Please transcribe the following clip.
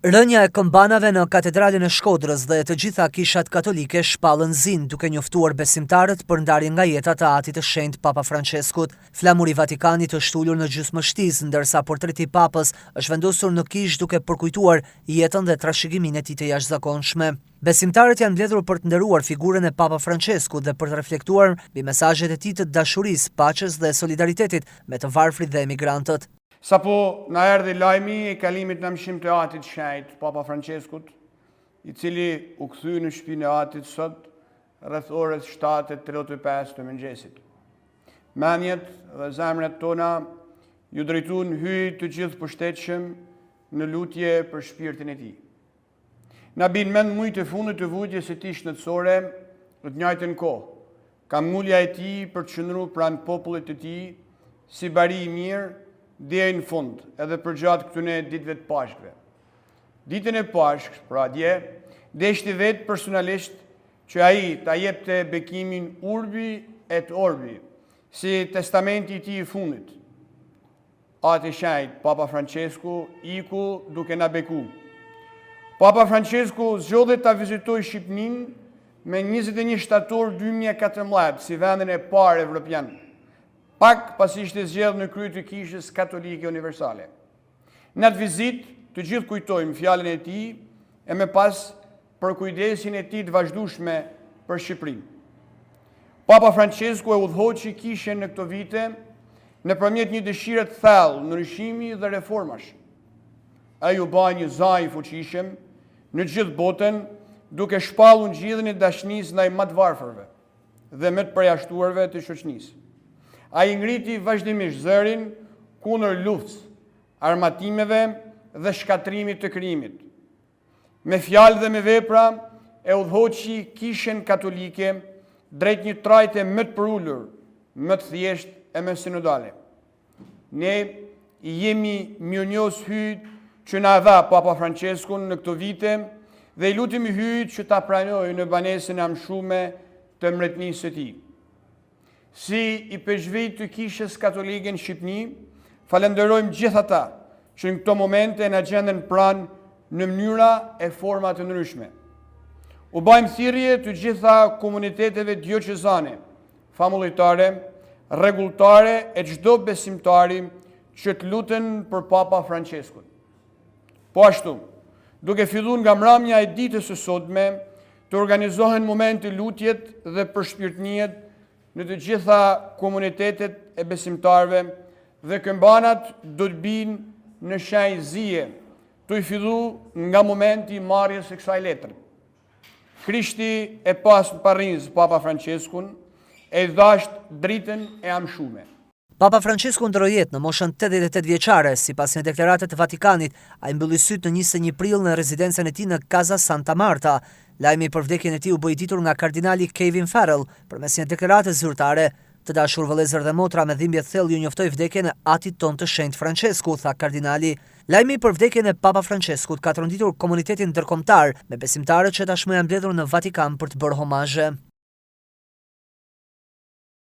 Rënja e këmbanave në katedralin e Shkodrës dhe të gjitha kishat katolike shpallën zin, duke njoftuar besimtarët për ndarjen nga jeta të Atit të Shenjtë Papa Franceskut. Flamuri i Vatikanit është ulur në gjysmështis, ndërsa portreti i Papës është vendosur në kishë duke përkujtuar jetën dhe trashëgiminë e tij të jashtëzakonshme. Besimtarët janë mbledhur për të nderuar figurën e Papa Franceskut dhe për të reflektuar mbi mesazhet e tij të dashurisë, paqes dhe solidaritetit me të varfrit dhe emigrantët. Sapo na erdhi lajmi i kalimit në mëshim të Atit Shenjtë Papa Franceskut, i cili u kthye në shtëpinë e Atit sot rreth orës 7:35 të mëngjesit. Mendjet dhe zemrat tona ju drejtuan hyj të gjithë përshtetshëm në lutje për shpirtin e tij. Na bin mend mujt e fundit të vujtjes së tij shëndetësore, në të njëjtën kohë, ka ngulja e tij për të qëndruar pranë popullit të tij si bari i mirë deri në fund, edhe përgjatë këtyre ditëve të Pashkëve. Ditën e Pashkës, pra dje, deshti vetë personalisht që ai ta jepte bekimin urbi et orbi, si testamenti i tij i fundit. Ati Shenjtë Papa Francesku iku duke na beku. Papa Francesku zgjodhi ta vizitojë Shqipërinë me 21 shtator 2014 si vendin e parë evropian, pak pasi ishte zgjedhur në krye të Kishës Katolike Universale. Në atë vizitë, të gjithë kujtojmë fjalën e tij e më pas për kujdesin e tij të vazhdueshme për Shqipërinë. Papa Francesku e udhëhoqi Kishën në këto vite nëpërmjet një dëshire të thellë ndryshimi dhe reformash. Ai u bë një zaj i fuqishëm në gjithë botën, duke shpallur ngjitjen e dashurisë ndaj më të varfërve dhe më të përjashtuarve të shoqënisë. Ai ngriti vazhdimisht zërin kundër luftës, armatimeve dhe shkatrimit të krijimit. Me fjalë dhe me vepra e udhëhoqi Kishën Katolike drejt një trajte më të përulur, më të thjeshtë e më sinodale. Ne i jemi mirënjohës hyjt që na dha Papa Franceskun në këto vite dhe i lutemi hyjt që ta pranojë në banesën e amshume të mbretërisë së tij. Si i peshvejt të Kishës Katolike në Shqipëni, falenderojmë gjithë ata që në këto momente na gjenden pranë në mënyra e forma të ndryshme. U bajmë thirrje të gjitha komuniteteve dioqezane, famulljtare, rregulltare e çdo besimtari që të luten për Papa Franceskun. Po ashtu, duke filluar nga mramja e ditës së sotme, të organizohen momente lutjet dhe përshpirtëniet në të gjitha komunitetet e besimtarve dhe këmbanat do të binë në shenjë zije, të i fillu nga momenti i marrjes së kësaj letre. Krishti e pas në Paris Papa Franceskun e dhasht dritën e amshume. Papa Francesku ndroi jetë në moshën 88 vjeçare, sipas një deklarate të Vatikanit, ai mbylli syt në 21 prill në rezidencën e tij në Casa Santa Marta. Lajmi për vdekjen e tij u bë i ditur nga kardinali Kevin Farrell përmes një deklarate zyrtare. Të dashur vëllezër dhe motra, me dhimbje thellë ju njoftoj vdekjen e Atit ton të Shenjtë Francesku, tha kardinali. Lajmi për vdekjen e Papa Franceskut ka tronditur komunitetin ndërkombëtar me besimtarët që tashmë janë mbledhur në Vatikan për të bërë homazhe.